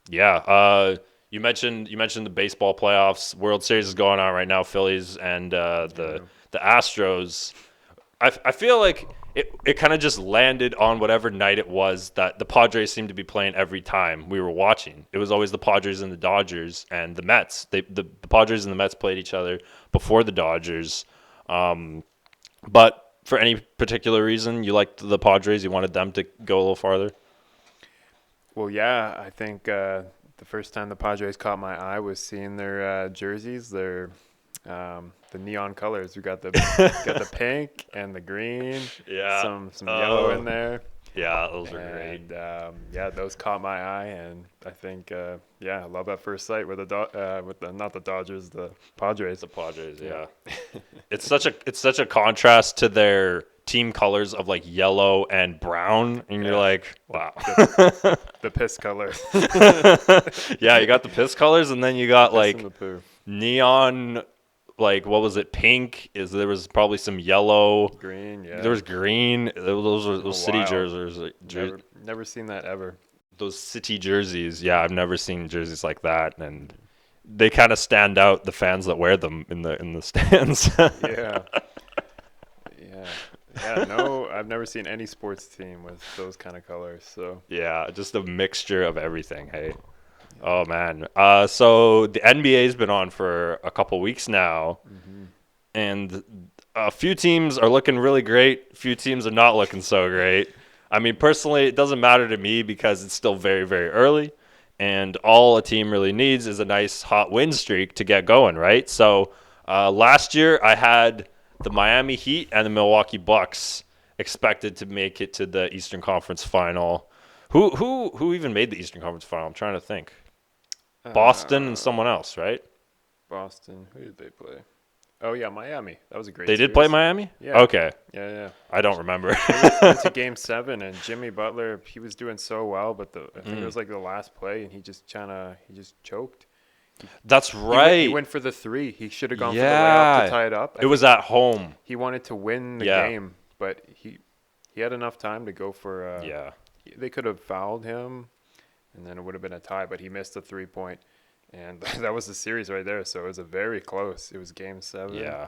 Yeah. You mentioned the baseball playoffs. World Series is going on right now. Phillies and Yeah. the Astros. I feel like it kind of just landed on whatever night it was that the Padres seemed to be playing every time we were watching. It was always the Padres and the Dodgers and the Mets. The Padres and the Mets played each other before the Dodgers. Um, but for any particular reason, you liked the Padres. You wanted them to go a little farther. Well, yeah, I think the first time the Padres caught my eye was seeing their jerseys, their the neon colors. We got the pink and the green, Yeah. some yellow in Oh, there, yeah. Those are great. and yeah, those caught my eye, and I think yeah, love at first sight with with the not the Dodgers, the Padres. The Padres. Yeah, Yeah. It's such a contrast to their team colors of like yellow and brown, and you're yeah, like, the wow. the the piss color, Yeah, you got the piss colors, and then you the got piss and like the poo, neon, like what was it? Pink. Is there was probably some yellow. green. There Yeah, was green. Those were oh those city wow, jerseys. never seen that ever. Those city jerseys. Yeah, I've never seen jerseys like that, and they kind of stand out. The fans that wear them in the stands. Yeah. Yeah. Yeah, no, I've never seen any sports team with those kind of colors. So, Yeah, just a mixture of everything. Hey. yeah. Oh man. So the NBA's been on for a couple weeks now, Hmm. and a few teams are looking really great. A few teams are not looking so great. I mean, personally, it doesn't matter to me because it's still very, very early, and all a team really needs is a nice hot win streak to get going, right? So last year, I had the Miami Heat and the Milwaukee Bucks expected to make it to the Eastern Conference Final. Who even made the Eastern Conference Final? I'm trying to think. Boston and Uh, someone else, right? Boston, who did they play? Oh yeah, Miami. That was a great They did play series. Miami? Yeah. Okay. Yeah, yeah. I don't remember. Went to game 7 and Jimmy Butler, he was doing so well, but I think it Mm. was like the last play and he just choked. That's He right. went for the 3. He should have gone for the layup to Yeah. tie it up. I It was think at home. he wanted to win the Yeah. game, but he had enough time to go for Yeah. they could have fouled him, and then it would have been a tie. But he missed a 3 point, and that was the series right there. So it was a very close. It was game 7, Yeah.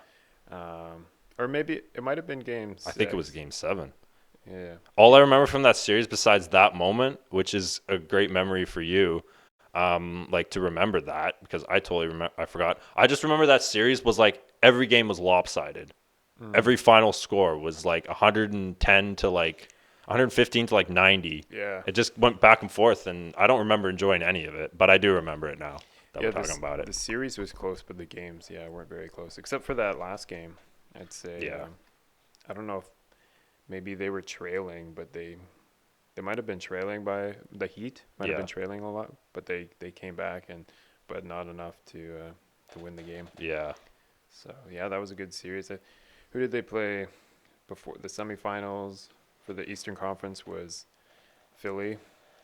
or maybe it might have been game I think it was 6. game 7. Yeah, All I remember from that series besides that moment, which is a great memory for you, like to remember that because I totally remember I forgot. I just remember that series was like every game was lopsided. mm, Every final score was like 110 to like 115 to like 90. yeah, It just went back and forth, and I don't remember enjoying any of it, but I do remember it now that we're yeah. talking about it. The series was close, but the games, yeah, weren't very close, except for that last game. I'd say Yeah. I don't know if maybe they were trailing, but they might have been trailing by the Heat. Might have Yeah. been trailing a lot, but they came back but not enough to win the game. Yeah. So yeah, that was a good series. Who did they play before the semifinals for the Eastern Conference? Was Philly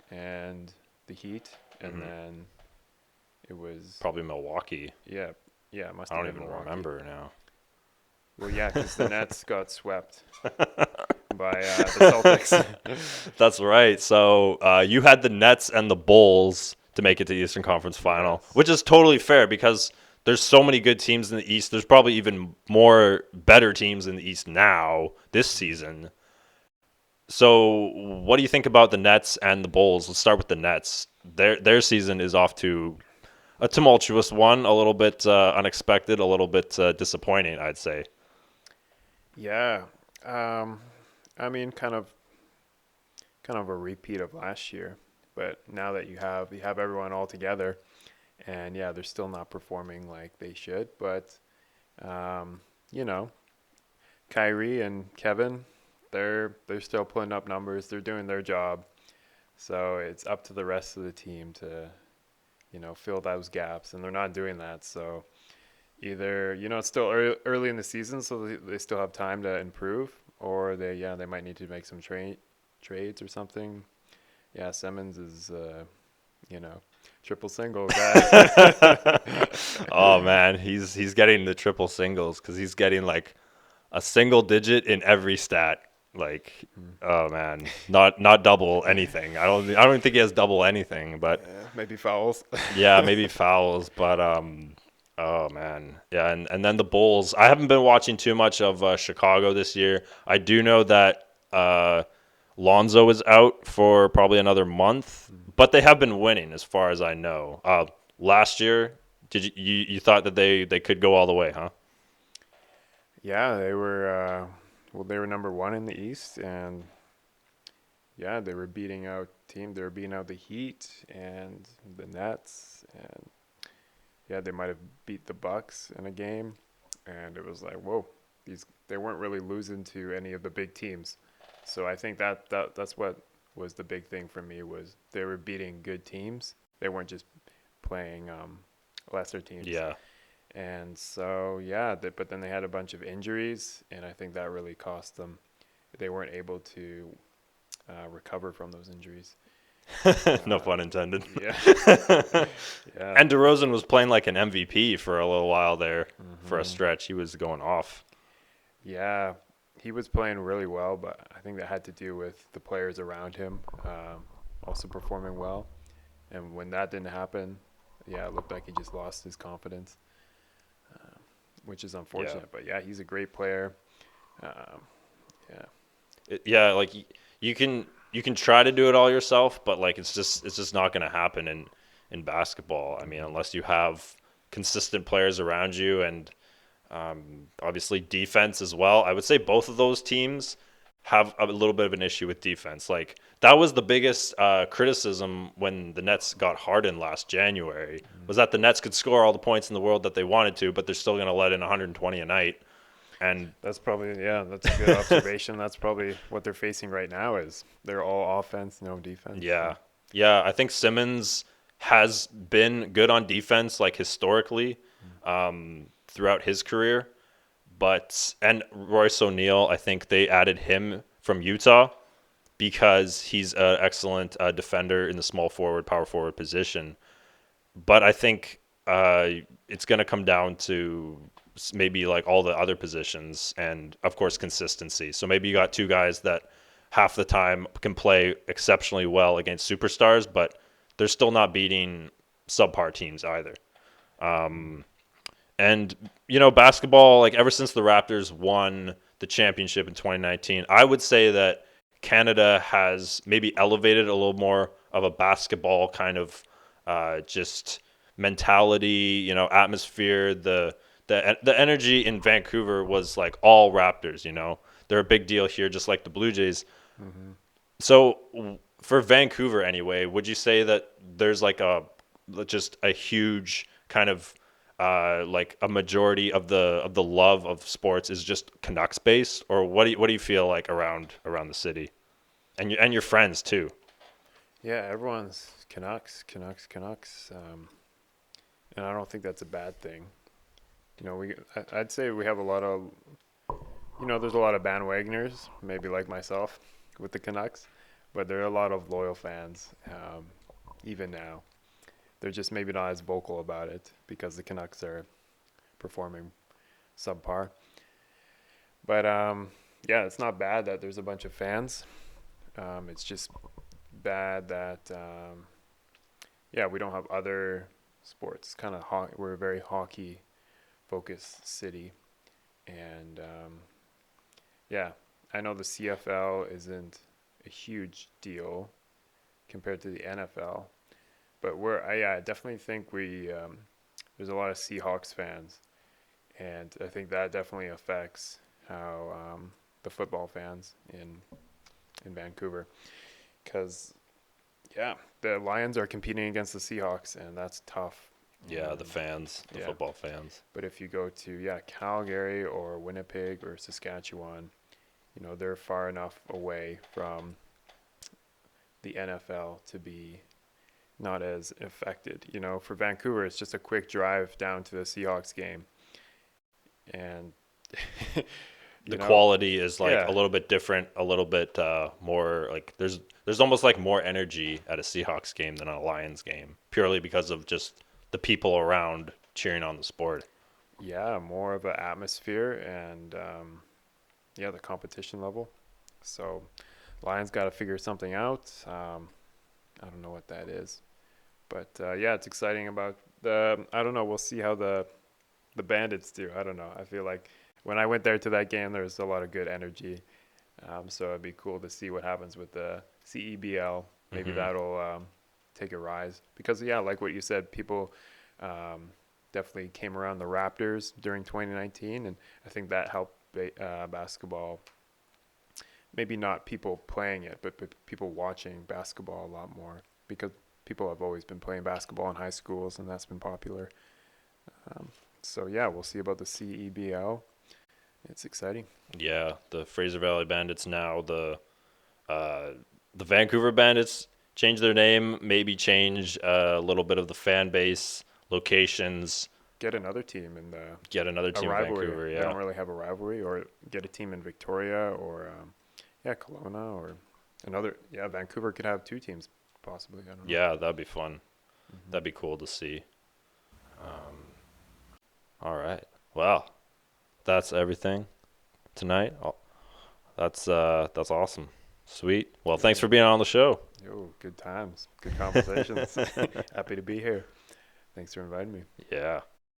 and the Heat, and Hmm. then it was Probably Milwaukee. yeah, yeah, it must I have don't been even Milwaukee. remember now. Well, yeah, because the Nets got swept by the Celtics. That's right. So you had the Nets and the Bulls to make it to the Eastern Conference Final, Yes. which is totally fair because there's so many good teams in the East. There's probably even more better teams in the East now this season. So what do you think about the Nets and the Bulls? Let's start with the Nets. Their season is off to a tumultuous one, a little bit unexpected, a little bit disappointing, I'd say. Yeah. Um, I mean, kind of a repeat of last year, but now that you have everyone all together, and yeah, they're still not performing like they should, but um, you know, Kyrie and Kevin, they're still putting up numbers. They're doing their job. So it's up to the rest of the team to, fill those gaps, and they're not doing that. So either, it's still early in the season, so they still have time to improve, or they might need to make some trades or something. Yeah, Simmons is, you know, triple single guy. Oh man, he's getting the triple singles because he's getting like a single digit in every stat. Like, Hmm. oh man, not double anything. I don't think he has double anything, but Maybe fouls. yeah, maybe fouls, but oh man, yeah, and then the Bulls. I haven't been watching too much of Chicago this year. I do know that Lonzo is out for probably another month, but they have been winning as far as I know. Last year, did you thought that they could go all the way, huh? Yeah, they were. Well, they were number one in the East, and yeah, they were beating out team. They were beating out the Heat and the Nets, and yeah, they might have beat the Bucks in a game, and it was like, whoa, these they weren't really losing to any of the big teams. So I think that's what was the big thing for me was they were beating good teams. They weren't just playing lesser teams. Yeah. And so yeah, but then they had a bunch of injuries, and I think that really cost them. They weren't able to recover from those injuries. No pun intended. Yeah, yeah. And DeRozan was playing like an MVP for a little while there for a Hmm. stretch. He was going off. Yeah, he was playing really well, but I think that had to do with the players around him also performing well. And when that didn't happen, yeah, it looked like he just lost his confidence, which is Yeah. unfortunate. But yeah, he's a great player. Um, yeah, Yeah, like you can try to do it all yourself, but like it's just not going to happen in basketball. I mean, hmm, unless you have consistent players around you and obviously defense as well. I would say both of those teams have a little bit of an issue with defense. Like that was the biggest criticism when the Nets got Harden last January hmm. was that the Nets could score all the points in the world that they wanted to, but they're still going to let in 120 a night. And That's probably yeah, that's a good observation. That's probably what they're facing right now is they're all offense, no defense. yeah, So. yeah, I think Simmons has been good on defense, like historically, throughout his career. But and Royce O'Neal, I think they added him from Utah because he's an excellent defender in the small forward, power forward position. But I think it's going to come down to maybe like all the other positions and, of course, consistency. So maybe you got two guys that half the time can play exceptionally well against superstars, but they're still not beating subpar teams either. And basketball, like ever since the Raptors won the championship in 2019, I would say that Canada has maybe elevated a little more of a basketball kind of just mentality, atmosphere. The energy in Vancouver was like all Raptors. They're a big deal here, just like the Blue Jays. Hmm. So for Vancouver anyway, would you say that there's like just a huge kind of like a majority of the love of sports is just Canucks based, or what do you feel like around the city and your friends too? Yeah, everyone's Canucks, Canucks, Canucks, and I don't think that's a bad thing. I'd say we have a lot of, there's a lot of bandwagoners, maybe like myself, with the Canucks, but there are a lot of loyal fans, even now. They're just maybe not as vocal about it because the Canucks are performing subpar. But yeah, it's not bad that there's a bunch of fans. It's just bad that yeah, we don't have other sports. Kind of we're a very hockey focused city, and yeah, I know the CFL isn't a huge deal compared to the NFL, but yeah, I definitely think we there's a lot of Seahawks fans, and I think that definitely affects how the football fans in Vancouver, because yeah, the Lions are competing against the Seahawks, and that's tough. Yeah, the And fans, the yeah, football fans. but if you go to yeah Calgary or Winnipeg or Saskatchewan, they're far enough away from the NFL to be not as affected. For Vancouver, it's just a quick drive down to the Seahawks game, and The you know, quality is like a yeah, little bit different, a little bit more like there's almost like more energy at a Seahawks game than a Lions game, purely because of just the people around cheering on the sport. yeah, more of an atmosphere and yeah, the competition level. So Lions got to figure something out. I don't know what that is, but yeah, it's exciting about the. I don't know. We'll see how the Bandits do. I don't know. I feel like when I went there to that game, there was a lot of good energy. So it'd be cool to see what happens with the CEBL. Maybe Hmm. that'll take a rise because yeah, like what you said, people definitely came around the Raptors during 2019, and I think that helped basketball. Maybe not people playing it, but people watching basketball a lot more because people have always been playing basketball in high schools, and that's been popular. Um, so yeah, we'll see about the CEBL. It's exciting. Yeah, the Fraser Valley Bandits now uh, the Vancouver Bandits change their name, maybe change a little bit of the fan base, locations, Get another team in the get another a team in rivalry. Vancouver. They don't Yeah, really have a rivalry, or get a team in Victoria or yeah, Kelowna or another. Yeah, Vancouver could have two teams possibly. I don't know. yeah, that'd be fun. Hmm. That'd be cool to see. All right. Well, that's everything tonight. Oh, that's awesome. Sweet. Well, thanks for Yeah. being on the show. Yo, good times, good conversations. Happy to be here. Thanks for inviting me. Yeah.